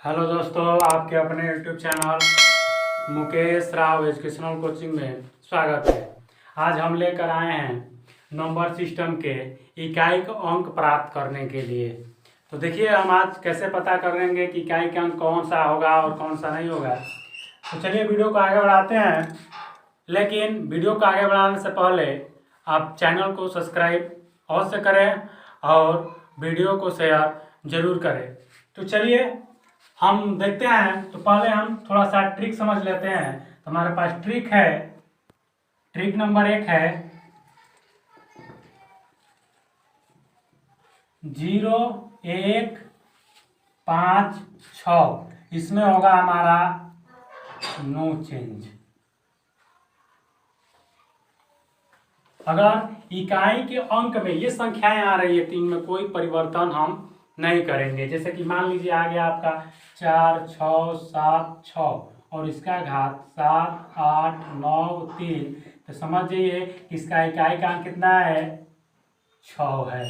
Hello दोस्तों, आपके अपने YouTube channel Mukesh Rao educational coaching में स्वागत है। आज हम लेकर आए हैं नंबर सिस्टम के इकाई के अंक प्राप्त करने के लिए। तो देखिए, हम आज कैसे पता करेंगे कि इकाई का अंक कौन सा होगा और कौन सा नहीं होगा। तो चलिए वीडियो को आगे बढ़ाते हैं। लेकिन वीडियो को आगे बढ़ाने से पहले आप चैनल को सब्सक्राइब अवश्य करें और वीडियो को शेयर जरूर करें। तो चलिए हम देखते हैं। तो पहले हम थोड़ा सा ट्रिक समझ लेते हैं। तो हमारे पास ट्रिक है, ट्रिक नंबर 1 है 0 1 5 6। इसमें होगा हमारा नो चेंज। अगर इकाई के अंक में ये संख्याएं आ रही है तो इनमें कोई परिवर्तन हम नहीं करेंगे। जैसे कि मान लीजिए आ गया आपका 4 6 7 6 और इसका घात 7 8 9 3। तो समझ जाइए इसका इकाई का अंक कितना है, 6 है।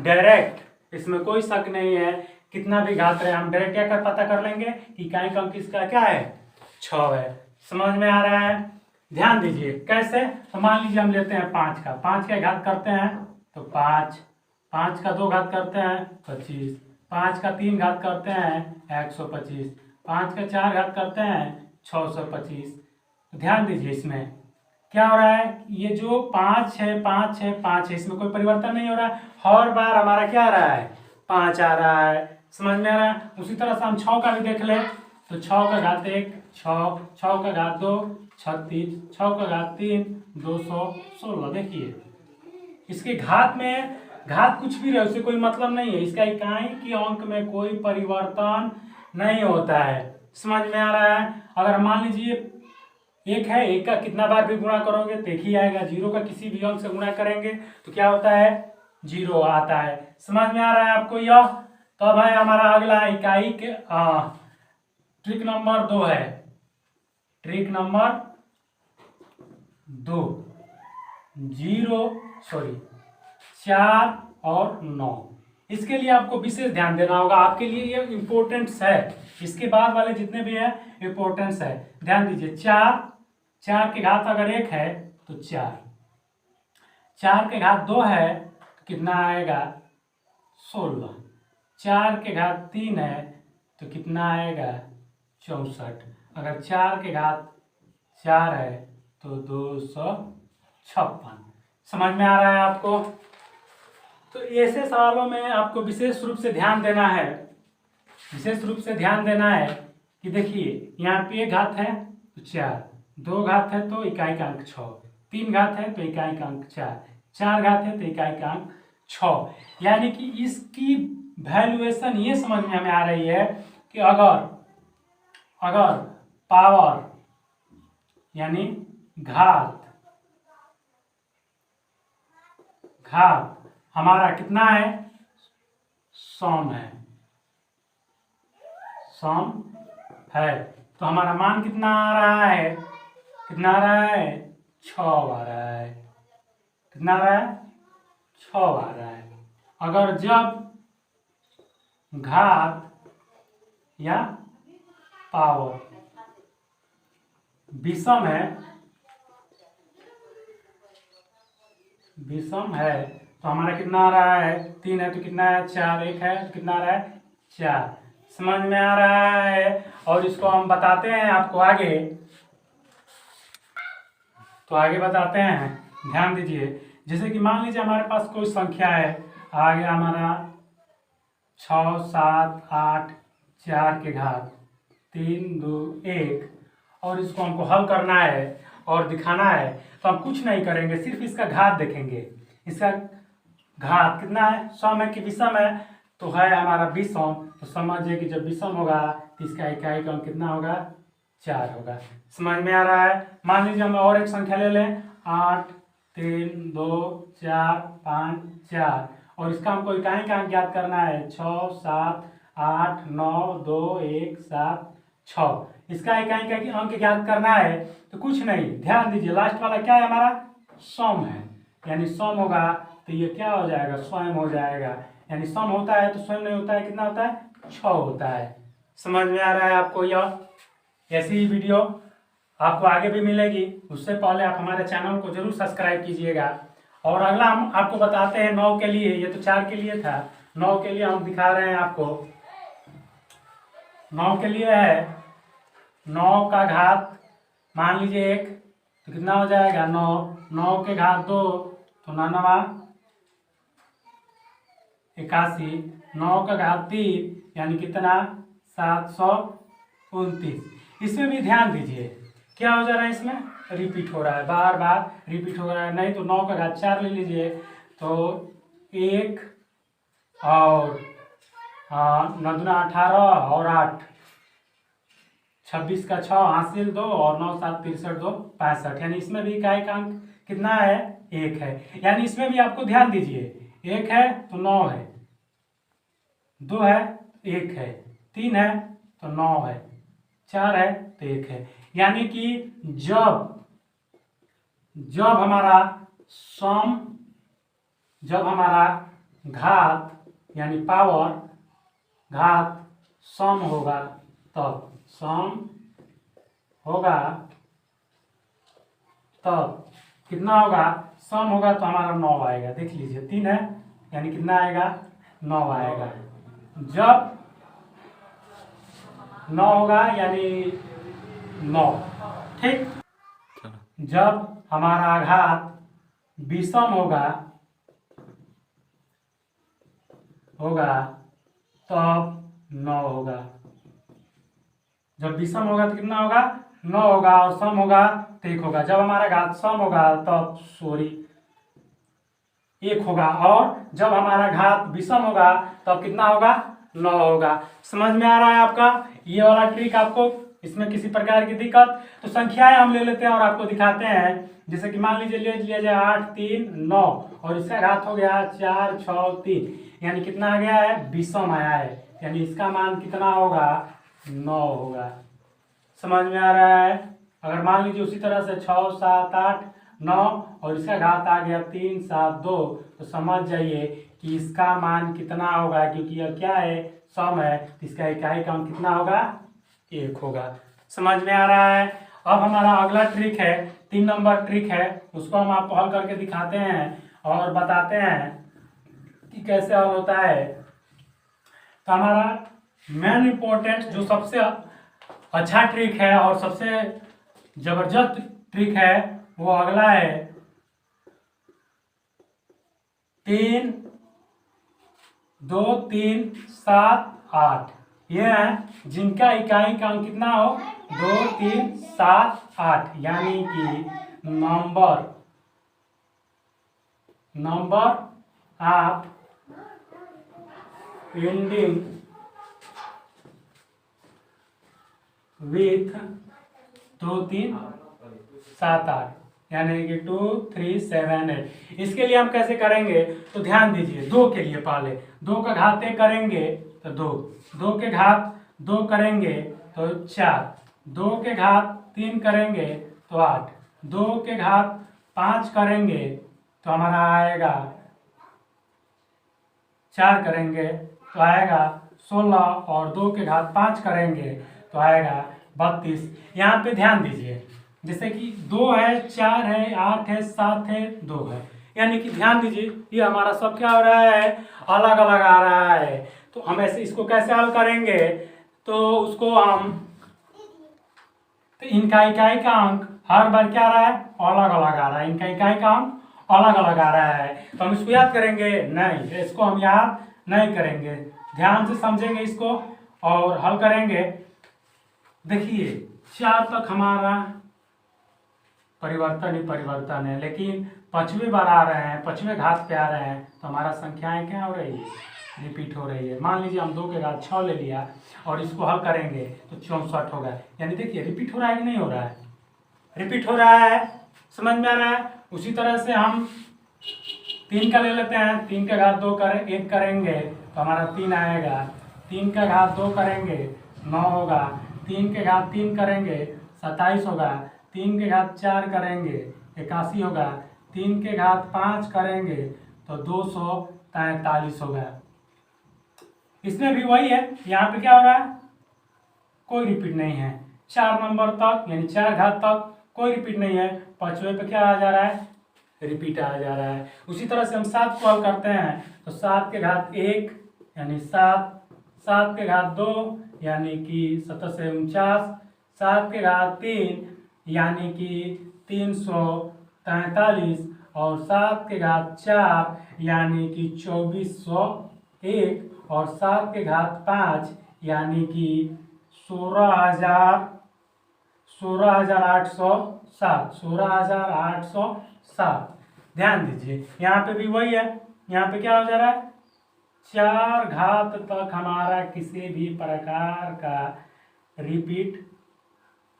डायरेक्ट इसमें कोई शक नहीं है, कितना भी घात रहे हम डायरेक्ट क्या कर पता कर लेंगे कि इकाई का अंक इसका क्या है, 6 है। समझ में आ रहा है? ध्यान दीजिए कैसे। तो मान लीजिए हम लेते हैं 5 का घात करते हैं तो 5 का 2 घात करते हैं 25, 5 का 3 घात करते हैं 125, 5 का 4 घात करते हैं 625। तो ध्यान दीजिए इसमें क्या हो रहा है, ये जो 5 है 5 है 5 है, इसमें कोई परिवर्तन नहीं हो रहा है। हर बार हमारा क्या आ रहा है, 5 आ रहा है। समझ में आ रहा है? उसी तरह से हम 6 का भी देख ले। तो 6 का घात 1 6, 6 का घात 2 36, 6 का घात 3 216। देखिए इसके घात में घात कुछ भी रहे उससे कोई मतलब नहीं है, इसका इकाई के अंक में कोई परिवर्तन नहीं होता है। समझ में आ रहा है? अगर मान लीजिए 1 है, 1 का कितना बार भी गुणा करोगे तो 1 ही आएगा। 0 का किसी भी अंक से गुणा करेंगे तो क्या होता है, 0 आता है। समझ में आ रहा है आपको यह? तो अब है हमारा अगला इकाई के ट्रिक नंबर 2 है, ट्रिक नंबर 2 4 और 9। इसके लिए आपको विशेष ध्यान देना होगा, आपके लिए ये इंपॉर्टेंस है। इसके बाद वाले जितने भी हैं इंपॉर्टेंस है। ध्यान दीजिए 4 के घात अगर 1 है तो 4 के घात 2 है तो कितना आएगा, 16। 4 के घात 3 है तो कितना आएगा, 64। अगर 4 के घात 4 है तो 256। समझ में आ रहा है आपको? तो ऐसे सवालों में आपको विशेष रूप से ध्यान देना है, विशेष रूप से ध्यान देना है कि देखिए यहाँ पे 1 घात है तो 4, 2 घात है तो इकाई का अंक 6, 3 घात है तो इकाई का अंक 4, 4 घात है तो इकाई का अंक 6। यानी कि इसकी वैल्यूएशन ये समझ में हमें आ रही है कि अगर पावर यानी घात हमारा कितना है, सम है तो हमारा मान कितना आ रहा है, 6 आ रहा है। कितना आ रहा है, 6 आ रहा है। अगर जब घात या पावर विषम है तो हमारा कितना आ रहा है, 3 है तो कितना है, 4, 1 है तो कितना आ रहा है, 4। समझ में आ रहा है? और इसको हम बताते हैं आपको आगे, तो आगे बताते हैं। ध्यान दीजिए जैसे कि मान लीजिए हमारे पास कोई संख्या है, आ गया हमारा 6 7 8 4 के घात 3 2 1 और इसको हमको हल करना है और दिखाना है। तो हम कुछ नहीं करेंगे, सिर्फ इसका घात देखेंगे। इसका घात कितना है, सम है कि विषम है, तो है हमारा विषम। तो समझिए कि जब विषम होगा तो इसका इकाई का अंक कितना होगा, 4 होगा। समझ में आ रहा है? मान लीजिए हम और एक संख्या ले लें 8 3 2 4 5 4 और इसका हमको इकाई का अंक ज्ञात करना है 6 7 8 9 2 1 7 6। इसका इकाई का अंक ज्ञात करना है तो कुछ नहीं, ध्यान दीजिए लास्ट वाला क्या है हमारा, सम है। यानी सम होगा तो ये क्या हो जाएगा, स्वयं हो जाएगा। यानी सम होता है तो स्वयं नहीं होता है, कितना होता है, 6 होता है। समझ में आ रहा है आपको? यह ऐसी ही वीडियो आपको आगे भी मिलेगी। उससे पहले आप हमारे चैनल को जरूर सब्सक्राइब कीजिएगा। और अगला हम आपको बताते हैं 9 के लिए। ये तो 4 के लिए था, 9 के लिए हम दिखा रहे हैं आपको। 9 के लिए है 9 का घात मान लीजिए 1, तो कितना हो जाएगा 9। 9 के घात 2 तो 9 81। 9 का घात 3 यानी कितना 729। इसमें भी ध्यान दीजिए क्या हो जा रहा है, इसमें रिपीट हो रहा है, बार बार रिपीट हो रहा है। नहीं तो 9 का घात 4 ले लीजिए तो 1 और 9 दूना 18 और 8 26 का 6 हासिल 2 और 9 7 63 2 65। यानी इसमें भी इकाई का अंक कितना है 1 है। यानी इसमें भी आपको ध्यान दीजिए, 1 है तो 9 है, 2 है 1 है, 3 है तो 9 है, 4 है तो 1 है। यानी कि जब हमारा सम, जब हमारा घात यानी पावर घात सम होगा, तब सम होगा तब कितना होगा, सम होगा तो हमारा 9 आएगा। देख लीजिए 3 है यानी कितना आएगा 9 आएगा। जब 9 होगा यानी 9, ठीक। जब हमारा घात विषम होगा तब 9 होगा। जब विषम होगा तो कितना होगा 9 होगा, और सम होगा तो 1 होगा। जब हमारा घात सम होगा तब 1 होगा, और जब हमारा घात विषम होगा तब कितना होगा 9 होगा। समझ में आ रहा है आपका ये वाला ट्रिक? आपको इसमें किसी प्रकार की दिक्कत? तो संख्याएं हम ले लेते हैं और आपको दिखाते हैं। जैसे कि मान लीजिए ले लिया जाए 8 3 9 और इसका घात हो गया 4 6 3, यानी कितना आ गया है विषम आया है, यानी इसका मान कितना होगा 9 होगा। समझ में आ रहा है? अगर मान लीजिए उसी तरह से 6 7 8 9 और इसका घात आ गया 3 7 2, तो समझ जाइए कि इसका मान कितना होगा, क्योंकि यह क्या है सम है, तो इसका इकाई का अंक कितना होगा 1 होगा। समझ में आ रहा है? अब हमारा अगला ट्रिक है 3 नंबर ट्रिक है, उसको हम आपको हल करके दिखाते हैं और बताते हैं कि कैसे हल होता है। तो हमारा मेन इम्पोर्टेंट जो सबसे अच्छा ट्रिक है और सबसे जबरदस्त ट्रिक है वो अगला है 3 2 3 7 8। ये है जिनका इकाई का अंक कितना हो 2 3 7 8, यानी कि नंबर ऑफ एंडिंग विथ 2 3 7 8, यानी कि 2 3 7 8। इसके लिए हम कैसे करेंगे तो ध्यान दीजिए। 2 के लिए पहले 2 का घात 1 करेंगे तो 2, 2 के घात 2 करेंगे तो 4, 2 के घात 3 करेंगे तो 8, 2 के घात 5 करेंगे तो हमारा आएगा 4 करेंगे तो आएगा 16, और 2 के घात 5 करेंगे तो आएगा 32। यहाँ पे ध्यान दीजिए, जैसे कि 2 है 4 है 8 है 7 है 2 है, यानी कि ध्यान दीजिए ये हमारा सब क्या हो रहा है अलग अलग आ रहा है। तो हम ऐसे इसको कैसे हल करेंगे, तो उसको हम तो इनका इकाई का अंक हर बार क्या आ रहा है अलग अलग आ रहा है, इनका इकाई का अंक अलग अलग आ रहा है। तो हम इसको याद करेंगे नहीं, इसको हम याद नहीं करेंगे, ध्यान से समझेंगे इसको और हल करेंगे। देखिए 4 तक हमारा परिवर्तन ही परिवर्तन है, लेकिन 5वें बार आ रहे हैं, 5वें घात पे आ रहे हैं, तो हमारा संख्याएं क्या हो रही है रिपीट हो रही है। मान लीजिए हम 2 के घात 6 ले लिया और इसको हल करेंगे तो 64 होगा। यानी देखिए रिपीट हो रहा है कि नहीं हो रहा है, रिपीट हो रहा है। समझ में आ रहा है? उसी तरह से हम 3 का ले लेते हैं, 3 का घात 2 1 करेंगे तो हमारा 3 आएगा, 3 का घात 2 करेंगे 9 होगा, 3 के घात 3 करेंगे 27 होगा, 3 के घात 4 करेंगे 81 होगा, 3 के घात 5 करेंगे तो 243 होगा। इसमें भी वही है, यहाँ पे क्या हो रहा है कोई रिपीट नहीं है। 4 नंबर तक यानी 4 घात तक कोई रिपीट नहीं है। 5वें पे क्या आ जा रहा है, रिपीट आ जा रहा है। उसी तरह से हम 7 को हल करते हैं तो 7 के घात 1 यानी 7, 7 के घात 2 यानी कि 7 से 49, 7 के घात 3 यानी कि 343 और 7 के घात 4 यानी कि 2401 और 7 के घात 5 यानी कि 16,807। ध्यान दीजिए यहाँ पे भी वही है। यहाँ पे क्या हो जा रहा है, 4 घात तक हमारा किसी भी प्रकार का रिपीट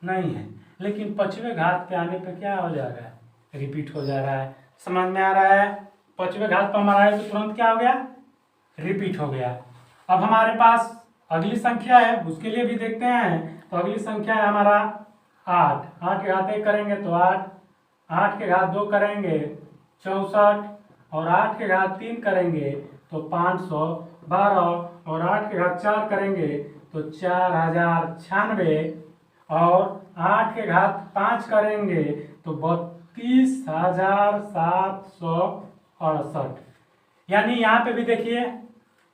नहीं है, लेकिन 5वें घात पे आने पे क्या हो जा रहा है, रिपीट हो जा रहा है। समझ में आ रहा है। 5वें घात पर हमारा है तो तुरंत क्या हो गया, रिपीट हो गया। अब हमारे पास अगली संख्या है, उसके लिए भी देखते हैं। तो अगली संख्या है हमारा 8। 8 के घात 1 करेंगे तो 8, 8 के घात 2 करेंगे 64 और 8 के घात 3 करेंगे तो 512 और 8 के घात 4 करेंगे तो 4096 और 8 के घात 5 करेंगे तो 32,768। यानी यहाँ पे भी देखिए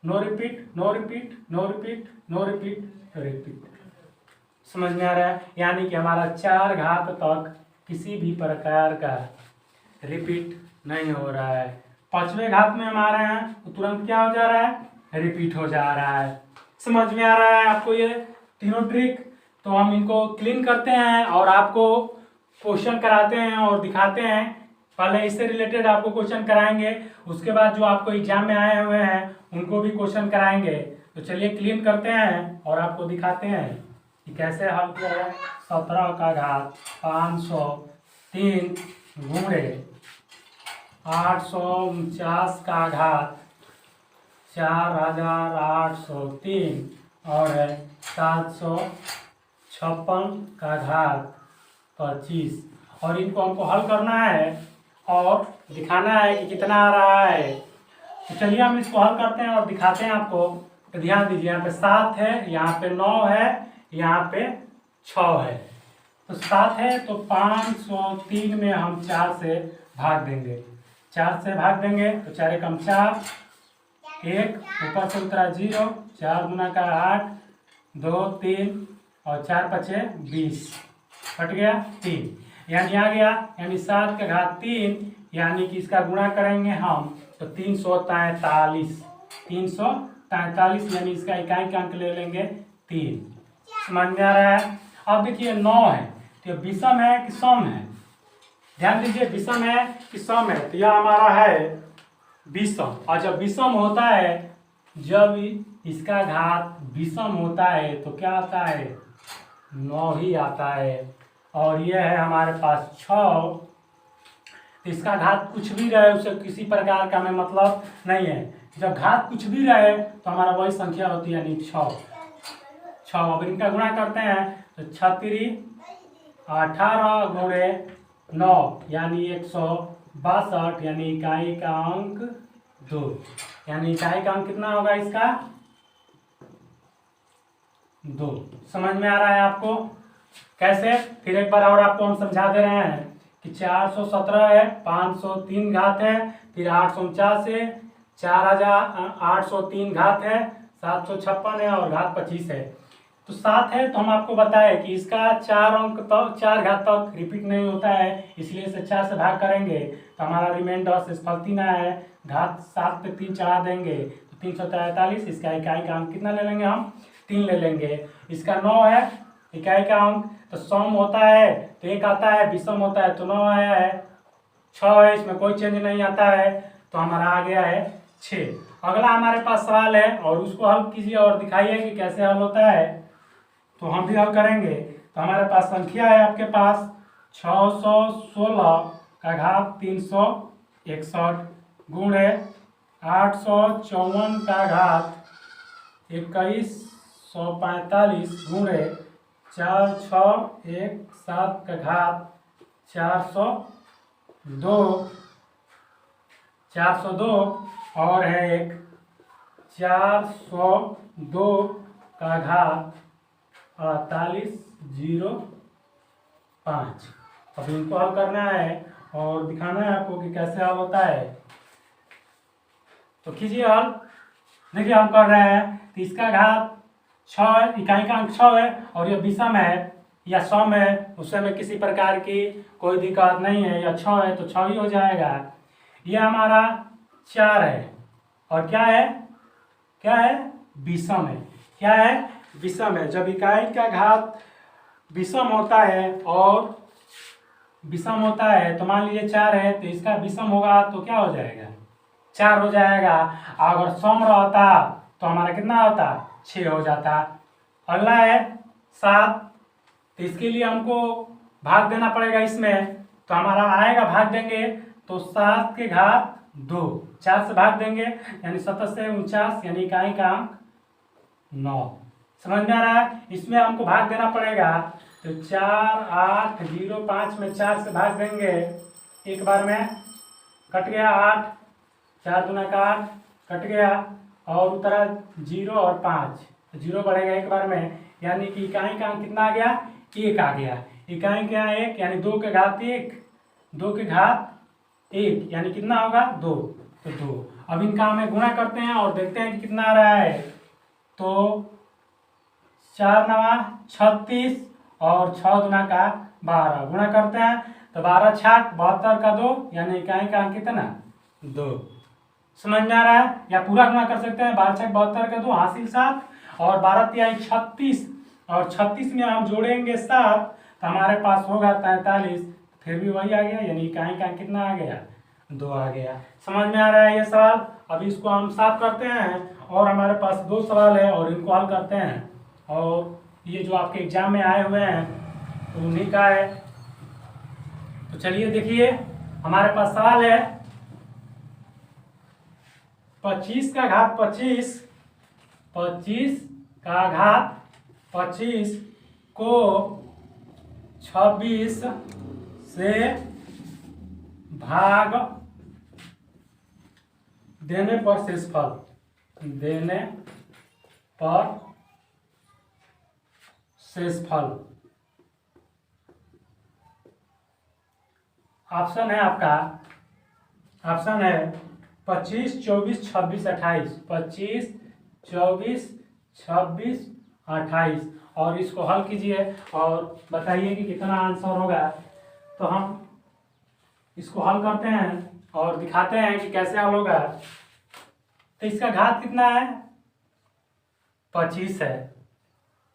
no repeat, no repeat, no repeat, no repeat, repeat. समझ में आ रहा है। यानी कि हमारा 4 घात तक किसी भी प्रकार का रिपीट नहीं हो रहा है। 5वें घात में हम आ रहे हैं तो तुरंत क्या हो जा रहा है, रिपीट हो जा रहा है। समझ में आ रहा है आपको ये तीनों ट्रिक। तो हम इनको क्लीन करते हैं और आपको क्वेश्चन कराते हैं और दिखाते हैं। पहले इससे रिलेटेड आपको क्वेश्चन कराएंगे, उसके बाद जो आपको एग्जाम में आए हुए हैं उनको भी क्वेश्चन कराएंगे। तो चलिए क्लीन करते हैं और आपको दिखाते हैं कि कैसे हल किया जाए। 17 का घात 503 गुणे 849 का घात 4803 और 756 का घात 25। और इनको हमको हल करना है और दिखाना है कि कितना आ रहा है। तो चलिए हम इसको हल करते हैं और दिखाते हैं आपको। तो ध्यान दीजिए यहाँ पे 7 है, यहाँ पे 9 है, यहाँ पे 6 है। तो 7 है तो 503 में हम 4 से भाग देंगे। 4 से भाग देंगे तो 4 एकम 4, 1 ऊपर से उतरा 0, 4 गुना का 8, 2 3 और 4 पचे 20, कट गया 3, यानी आ गया। यानी 7 के घात 3 यानी कि इसका गुणा करेंगे हम तो 343, 343 यानी इसका इकाई का अंक ले लेंगे 3। समझ में आ रहा है। अब देखिए 9 है तो विषम है कि सम है, ध्यान दीजिए विषम है कि सम है। तो यह हमारा है विषम। और जब विषम होता है, जब इसका घात विषम होता है तो क्या आता है, 9 ही आता है। और यह है हमारे पास 6। तो इसका घात कुछ भी रहे उसे किसी प्रकार का हमें मतलब नहीं है। जब घात कुछ भी रहे तो हमारा वही संख्या होती है, यानी 6। अब इनका गुणा करते हैं तो 36 18 गुणे 9 यानी 162, यानी इकाई का अंक 2। यानी इकाई का अंक कितना होगा इसका, 2। समझ में आ रहा है आपको कैसे। फिर एक बार और आपको हम समझा दे रहे हैं कि 417 है, 503 घात है, फिर 849 है, 4803 घात है, 756 है और घात 25 है। तो 7 है तो हम आपको बताए कि इसका 4 अंक तक 4 घात तक रिपीट नहीं होता है, इसलिए इसे 4 से भाग करेंगे तो हमारा रिमाइंडर शेषफल 3 आया है। घात 7 पे 3 चढ़ा देंगे तो 343। इसका इकाई का अंक कितना ले लेंगे हम, 3 ले लेंगे। इसका 9 है इकाई का अंक, तो सम होता है तो 1 आता है, विषम होता है तो 9 आया है। 6 है, इसमें कोई चेंज नहीं आता है तो हमारा आ गया है 6। अगला हमारे पास सवाल है और उसको हल कीजिए और दिखाइए कि कैसे हल होता है। तो हम भी हल करेंगे। तो हमारे पास संख्या है आपके पास 616 का घात 361 गुणे 854 का घात 2145 गुणे 4617 का घात 402 और है एक 402 का घात 4805। अब इनको हल करना है और दिखाना है आपको कि कैसे हल होता है। तो कीजिए हल। देखिए हम कर रहे हैं, तो इसका घात 6 है, इकाई का अंक 6 है और ये विषम है या सम है, उससे में किसी प्रकार की कोई दिक्कत नहीं है। या 6 है तो 6 ही हो जाएगा। ये हमारा 4 है और क्या है, क्या है, विषम है। क्या है, विषम है। जब इकाई का घात विषम होता है और विषम होता है तो मान लीजिए 4 है तो इसका विषम होगा तो क्या हो जाएगा, 4 हो जाएगा। अगर सम रहता तो हमारा कितना होता, 6 हो जाता। अगला है 7, तो इसके लिए हमको भाग देना पड़ेगा इसमें, तो हमारा आएगा, भाग देंगे तो 7 के घात 2, 4 से भाग देंगे यानी 7 से 49 यानी इकाई का अंक 9। समझ में आ रहा है। इसमें हमको भाग देना पड़ेगा तो 4 8 0 5 में 4 से भाग देंगे एक बार में, कट गया 8, 4 दूना का 8 कट गया और उतरा 0 और 5, तो 0 बढ़ेगा एक बार में यानी कि इकाई का अंक कितना आ गया, 1 आ गया। इकाई क्या 1 यानी 2 के घात 1, 2 के घात 1 यानी कितना होगा 2, तो 2। अब इनका हमें गुणा करते हैं और देखते हैं कि कितना आ रहा है। तो 4 9 36 और 6 दूना का 12 गुणा करते हैं तो 12 6 72 का 2 यानी इकाई का अंक कितना 2। समझ में आ रहा है। या पूरा गुणा कर सकते हैं, 12 6 72 का 2 हासिल 7 और 12 तिहाई 36 और 36 में हम जोड़ेंगे 7 तो हमारे पास होगा 43, फिर भी वही आ गया यानी इकाई का अंक कितना आ गया 2 आ गया। समझ में आ रहा है ये सवाल। अभी इसको हम साफ करते हैं और हमारे पास 2 सवाल है और इनको हल करते हैं। और ये जो आपके एग्जाम में आए हुए हैं तो उन्हीं का है। तो चलिए देखिए हमारे पास सवाल है 25 का घात 25, 25 का घात 25 को 26 से भाग देने पर शेषफल, देने पर शेषफल। ऑप्शन है आपका, ऑप्शन है 25 24 26 28, 25 24 26 28 और इसको हल कीजिए और बताइए कि कितना आंसर होगा। तो हम इसको हल करते हैं और दिखाते हैं कि कैसे हल होगा। तो इसका घात कितना है 25 है,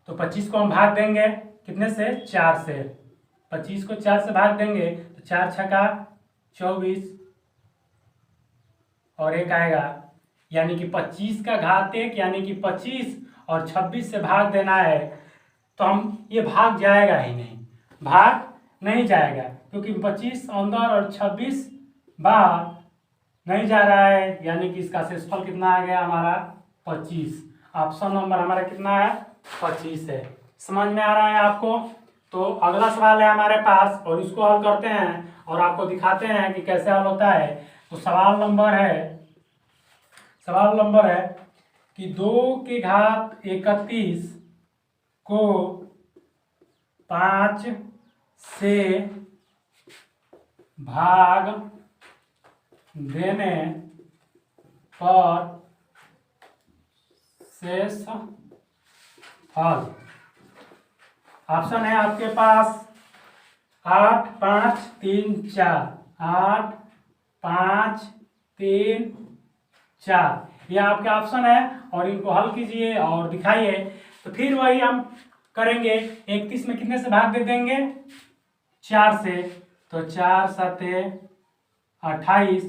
तो 25 को हम भाग देंगे कितने से 4 से, 25 को 4 से भाग देंगे तो 4 छक्का 24 और 1 आएगा यानी कि 25 का घात 1 यानी कि 25 और 26 से भाग देना है। तो हम ये भाग जाएगा ही नहीं, भाग नहीं जाएगा क्योंकि 25 अंदर और 26 बाहर नहीं जा रहा है यानी कि इसका शेषफल कितना आ गया हमारा 25। ऑप्शन नंबर हमारा कितना है 25 है। समझ में आ रहा है आपको। तो अगला सवाल है हमारे पास और इसको हल करते हैं और आपको दिखाते हैं कि कैसे हल होता है। तो सवाल नंबर है कि 2 के घात 31 को 5 से भाग देने पर शेष फल। ऑप्शन है आपके पास 8 5 3 4, 8 5 3 4 ये आपके ऑप्शन है और इनको हल कीजिए और दिखाइए। तो फिर वही हम करेंगे, 31 में कितने से भाग दे देंगे 4 से, तो 4 7 28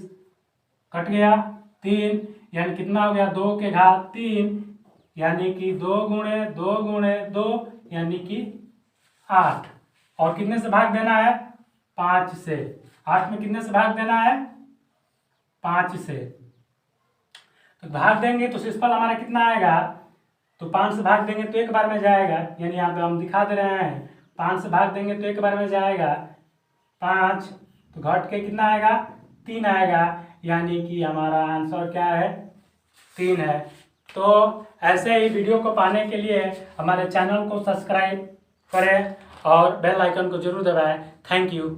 कट गया 3 यानी कितना हो गया 2 के घात 3 यानी कि 2 गुणे 2 गुणे 2 यानी कि 8 और कितने से भाग देना है 5 से, 8 में कितने से भाग देना है 5 से, तो भाग देंगे तो शेषफल हमारा कितना आएगा, तो 5 से भाग देंगे तो एक बार में जाएगा यानी यहाँ पे हम दिखा दे रहे हैं 5 से भाग देंगे तो एक बार में जाएगा 5, तो घट के कितना आएगा 3 आएगा यानी कि हमारा आंसर क्या है 3 है। तो ऐसे ही वीडियो को पाने के लिए हमारे चैनल को सब्सक्राइब करें और बेल आइकन को जरूर दबाएं। Thank you.